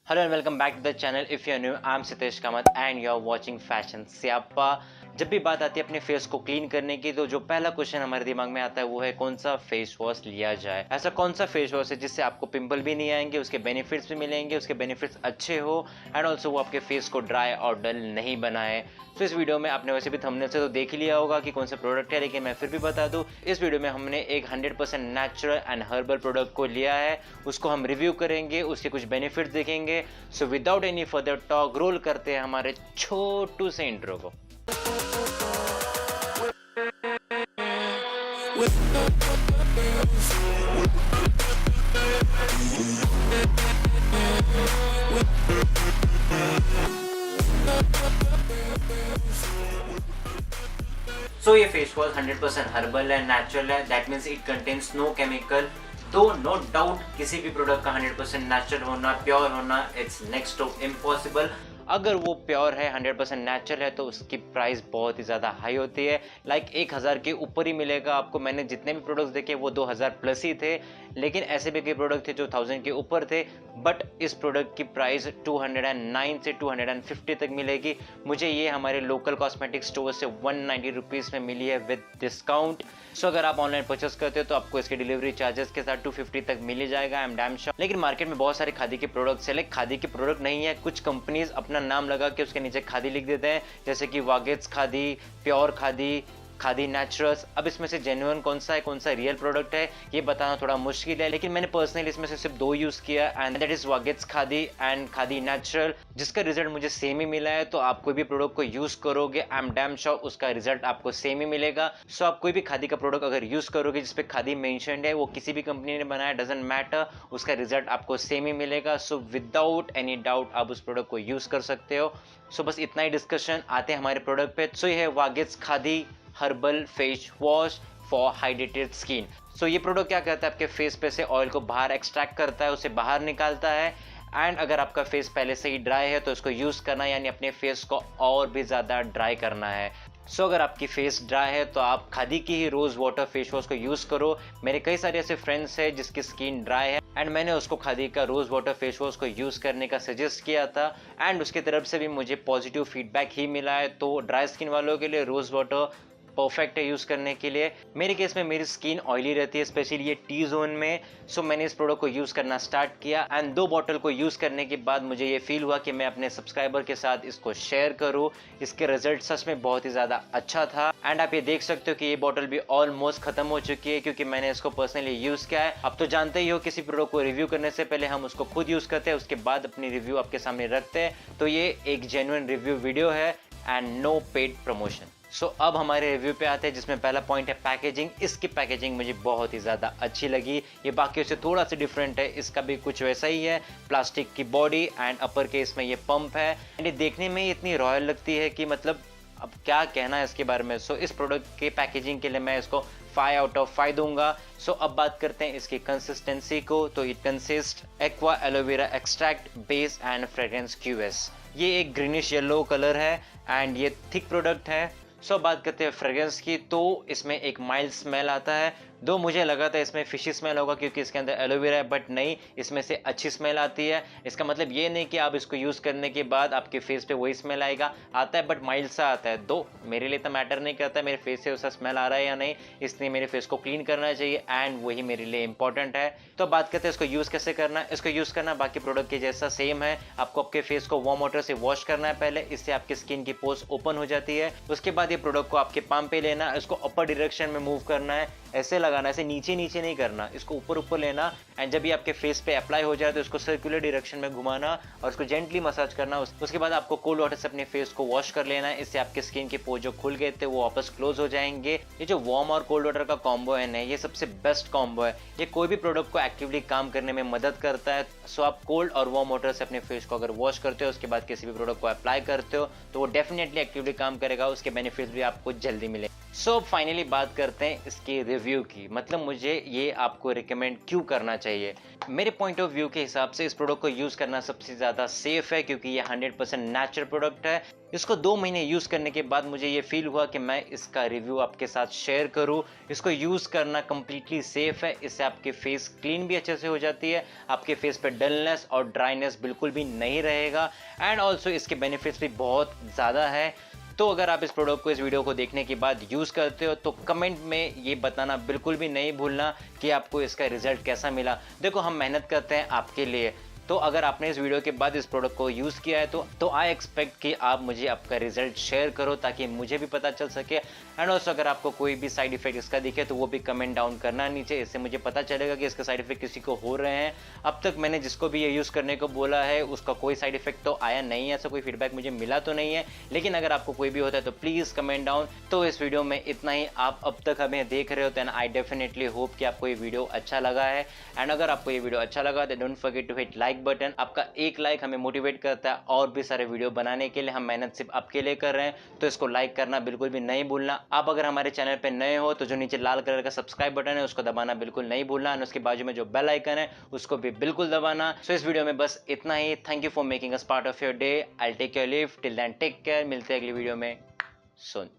Hello and welcome back to the channel. If you're new, I'm Sitesh Kamath and you're watching Fashion Siapa। जब भी बात आती है अपने फेस को क्लीन करने की तो जो पहला क्वेश्चन हमारे दिमाग में आता है वो है कौन सा फेस वॉश लिया जाए। ऐसा कौन सा फेस वॉश है जिससे आपको पिंपल भी नहीं आएंगे, उसके बेनिफिट्स भी मिलेंगे, उसके बेनिफिट्स अच्छे हो एंड ऑल्सो वो आपके फेस को ड्राई और डल नहीं बनाए। तो इस वीडियो में आपने वैसे भी थंबनेल से तो देख ही लिया होगा कि कौन सा प्रोडक्ट है, लेकिन मैं फिर भी बता दूं, इस वीडियो में हमने एक 100% नेचुरल एंड हर्बल प्रोडक्ट को लिया है, उसको हम रिव्यू करेंगे, उसके कुछ बेनिफिट्स देखेंगे। So without any further talk roll करते हैं हमारे छोटू से इंट्रो को। सो ये फेस वॉश 100% हर्बल है, नेचुरल है, that means it contains no chemical. Though no doubt किसी भी प्रोडक्ट का 100% नेचुरल होना, प्योर होना, इट्स नेक्स्ट टू इम्पॉसिबल। अगर वो प्योर है, 100% नेचुरल है, तो उसकी प्राइस बहुत ही ज़्यादा हाई होती है। लाइक 1000 के ऊपर ही मिलेगा आपको। मैंने जितने भी प्रोडक्ट्स देखे वो 2000 प्लस ही थे, लेकिन ऐसे भी कई प्रोडक्ट थे जो 1000 के ऊपर थे। बट इस प्रोडक्ट की प्राइस 209 से 250 तक मिलेगी। मुझे ये हमारे लोकल कॉस्मेटिक स्टोर से 190 रुपीज़ में मिली है विद डिस्काउंट। सो अगर आप ऑनलाइन परचेस करते हो तो आपको इसके डिलीवरी चार्जेस के साथ 250 तक मिल ही जाएगा। I am damn sure. लेकिन मार्केट में बहुत सारे खादी के प्रोडक्ट्स है, लाइक खादी के प्रोडक्ट नहीं है, कुछ कंपनीज अपना नाम लगा के उसके नीचे खादी लिख देते हैं, जैसे कि वागेट्स खादी, प्योर खादी, खादी नेचुरल्स। अब इसमें से जेन्युइन कौन सा है, कौन सा रियल प्रोडक्ट है, ये बताना थोड़ा मुश्किल है, लेकिन मैंने पर्सनली इसमें से सिर्फ 2 यूज किया and that is Vagad's Khadi and Khadi natural, जिसका रिजल्ट मुझे सेम ही मिला है। तो आप कोई भी प्रोडक्ट को यूज करोगे, आई एम डैम श्योर उसका रिजल्ट आपको सेम ही मिलेगा। सो आप कोई भी खादी का प्रोडक्ट अगर यूज करोगे जिसपे खादी मेंशन्ड है, वो किसी भी कंपनी ने बनाया, डजंट मैटर, उसका रिजल्ट आपको सेम ही मिलेगा। सो विदाउट एनी डाउट आप उस प्रोडक्ट को यूज कर सकते हो। सो बस इतना ही डिस्कशन, आते हैं हमारे प्रोडक्ट पे। सो ये है Vagad's Khadi herbal face wash for hydrated skin. So ये प्रोडक्ट क्या करता है, आपके फेस पे से ऑयल को बाहर एक्सट्रैक्ट करता है, उसे बाहर निकालता है। एंड अगर आपका फेस पहले से ही ड्राई है तो इसको यूज करना, यानी अपने फेस को और भी ज़्यादा ड्राई करना है। सो अगर आपकी फेस ड्राई है तो आप खादी की ही रोज वाटर फेस वॉश को यूज करो। मेरे कई सारे ऐसे फ्रेंड्स हैं जिसकी स्किन ड्राई है एंड मैंने उसको खादी का रोज वाटर फेस वॉश को यूज करने का सजेस्ट किया था एंड उसकी तरफ से भी मुझे पॉजिटिव फीडबैक ही मिला है। तो ड्राई स्किन वालों के लिए रोज वाटर परफेक्ट है यूज करने के लिए। मेरे केस में मेरी स्किन ऑयली रहती है, स्पेशली ये टी जोन में। सो मैंने इस प्रोडक्ट को यूज करना स्टार्ट किया एंड 2 बॉटल को यूज करने के बाद मुझे ये फील हुआ कि मैं अपने सब्सक्राइबर के साथ इसको शेयर करूं। इसके रिजल्ट सच में बहुत ही ज्यादा अच्छा था एंड आप ये देख सकते हो कि ये बॉटल भी ऑलमोस्ट खत्म हो चुकी है, क्योंकि मैंने इसको पर्सनली यूज किया है। अब तो जानते ही हो किसी प्रोडक्ट को रिव्यू करने से पहले हम उसको खुद यूज करते हैं, उसके बाद अपनी रिव्यू आपके सामने रखते हैं। तो ये एक जेन्युइन रिव्यू वीडियो है एंड नो पेड प्रमोशन। सो अब हमारे रिव्यू पे आते हैं, जिसमें पहला पॉइंट है पैकेजिंग। इसकी पैकेजिंग मुझे बहुत ही ज़्यादा अच्छी लगी। ये बाकियों से थोड़ा सा डिफरेंट है, इसका भी कुछ वैसा ही है, प्लास्टिक की बॉडी एंड अपर केस में ये पंप है एंड ये देखने में इतनी रॉयल लगती है कि मतलब अब क्या कहना है इसके बारे में। सो इस प्रोडक्ट के पैकेजिंग के लिए मैं इसको 5 आउट ऑफ 5 दूंगा। सो अब बात करते हैं इसकी कंसिस्टेंसी को। तो it consist aqua aloe vera extract base and fragrance QS. ये एक ग्रीनिश येलो कलर है एंड ये थिक प्रोडक्ट है। सो बात करते हैं फ्रेग्रेंस की, तो इसमें एक माइल्ड स्मेल आता है। दो मुझे लगा था इसमें फिशी स्मेल होगा क्योंकि इसके अंदर एलोवेरा है, बट नहीं, इसमें से अच्छी स्मेल आती है। इसका मतलब ये नहीं कि आप इसको यूज़ करने के बाद आपके फेस पे वही स्मेल आएगा, आता है बट माइल्ड सा आता है। दो मेरे लिए तो मैटर नहीं करता मेरे फेस से उसका स्मेल आ रहा है या नहीं, इसलिए मेरे फेस को क्लीन करना चाहिए एंड वही मेरे लिए इंपॉर्टेंट है। तो बात करते हैं इसको यूज़ कैसे करना है। इसको यूज़ करना बाकी प्रोडक्ट के जैसा सेम है। आपको आपके फेस को वार्म वाटर से वॉश करना है पहले, इससे आपकी स्किन की पोर्स ओपन हो जाती है। उसके बाद ये प्रोडक्ट को आपके पाम पे लेना, इसको अपर डायरेक्शन में मूव करना है, ऐसे लगाना, ऐसे नीचे नीचे नहीं करना, इसको ऊपर ऊपर लेना एंड जब ये आपके फेस पे अप्लाई हो जाए तो इसको सर्कुलर डायरेक्शन में घुमाना और इसको जेंटली मसाज करना। उसके बाद आपको कोल्ड वाटर से अपने फेस को वॉश कर लेना है, इससे आपके स्किन के पोर जो खुल गए थे वो वापस क्लोज हो जाएंगे। ये जो वार्म और कोल्ड वाटर का कॉम्बो है ना, ये सबसे बेस्ट कॉम्बो है। ये कोई भी प्रोडक्ट को एक्टिवली काम करने में मदद करता है। सो आप कोल्ड और वार्म वाटर से अपने फेस को अगर वॉश करते हो, उसके बाद किसी भी प्रोडक्ट को अप्लाई करते हो, तो वो डेफिनेटली एक्टिवली काम करेगा, उसके बेनिफिट्स भी आपको जल्दी मिले। सो फाइनली बात करते हैं इसके रिव्यू की, मतलब मुझे ये आपको रिकमेंड क्यों करना चाहिए। मेरे पॉइंट ऑफ व्यू के हिसाब से इस प्रोडक्ट को यूज़ करना सबसे ज़्यादा सेफ है, क्योंकि ये 100% नेचुरल प्रोडक्ट है। इसको 2 महीने यूज़ करने के बाद मुझे ये फील हुआ कि मैं इसका रिव्यू आपके साथ शेयर करूँ। इसको यूज़ करना कम्प्लीटली सेफ है, इससे आपके फेस क्लीन भी अच्छे से हो जाती है, आपके फेस पे डलनेस और ड्राइनेस बिल्कुल भी नहीं रहेगा, एंड ऑल्सो इसके बेनिफिट्स भी बहुत ज़्यादा है। तो अगर आप इस प्रोडक्ट को, इस वीडियो को देखने के बाद यूज़ करते हो तो कमेंट में ये बताना बिल्कुल भी नहीं भूलना कि आपको इसका रिजल्ट कैसा मिला। देखो, हम मेहनत करते हैं आपके लिए, तो अगर आपने इस वीडियो के बाद इस प्रोडक्ट को यूज़ किया है तो आई एक्सपेक्ट कि आप मुझे आपका रिजल्ट शेयर करो, ताकि मुझे भी पता चल सके। एंड ऑल्सो अगर आपको कोई भी साइड इफेक्ट इसका दिखे तो वो भी कमेंट डाउन करना नीचे, इससे मुझे पता चलेगा कि इसका साइड इफेक्ट किसी को हो रहे हैं। अब तक मैंने जिसको भी ये यूज़ करने को बोला है उसका कोई साइड इफेक्ट तो आया नहीं है, ऐसा कोई फीडबैक मुझे मिला तो नहीं है, लेकिन अगर आपको कोई भी होता है तो प्लीज़ कमेंट डाउन। तो इस वीडियो में इतना ही। आप अब तक हमें देख रहे हो तो आई डेफिनेटली होप कि आपको ये वीडियो अच्छा लगा है। एंड अगर आपको ये वीडियो अच्छा लगा तो don't forget to hit like button. आपका एक लाइक हमें मोटिवेट करता है और भी सारे वीडियो बनाने के लिए। हम मेहनत सिर्फ आपके लिए कर रहे हैं, तो इसको लाइक करना बिल्कुल भी नहीं भूलना। आप अगर हमारे चैनल पे नए हो तो जो नीचे लाल कलर का सब्सक्राइब बटन है उसको दबाना बिल्कुल नहीं भूलना, और उसके बाजू में जो बेल आइकन है उसको भी बिल्कुल दबाना। सो इस वीडियो में बस इतना ही। Thank you for making us part of your day. I take your leave till then, take care. मिलते हैं अगली वीडियो में सुन।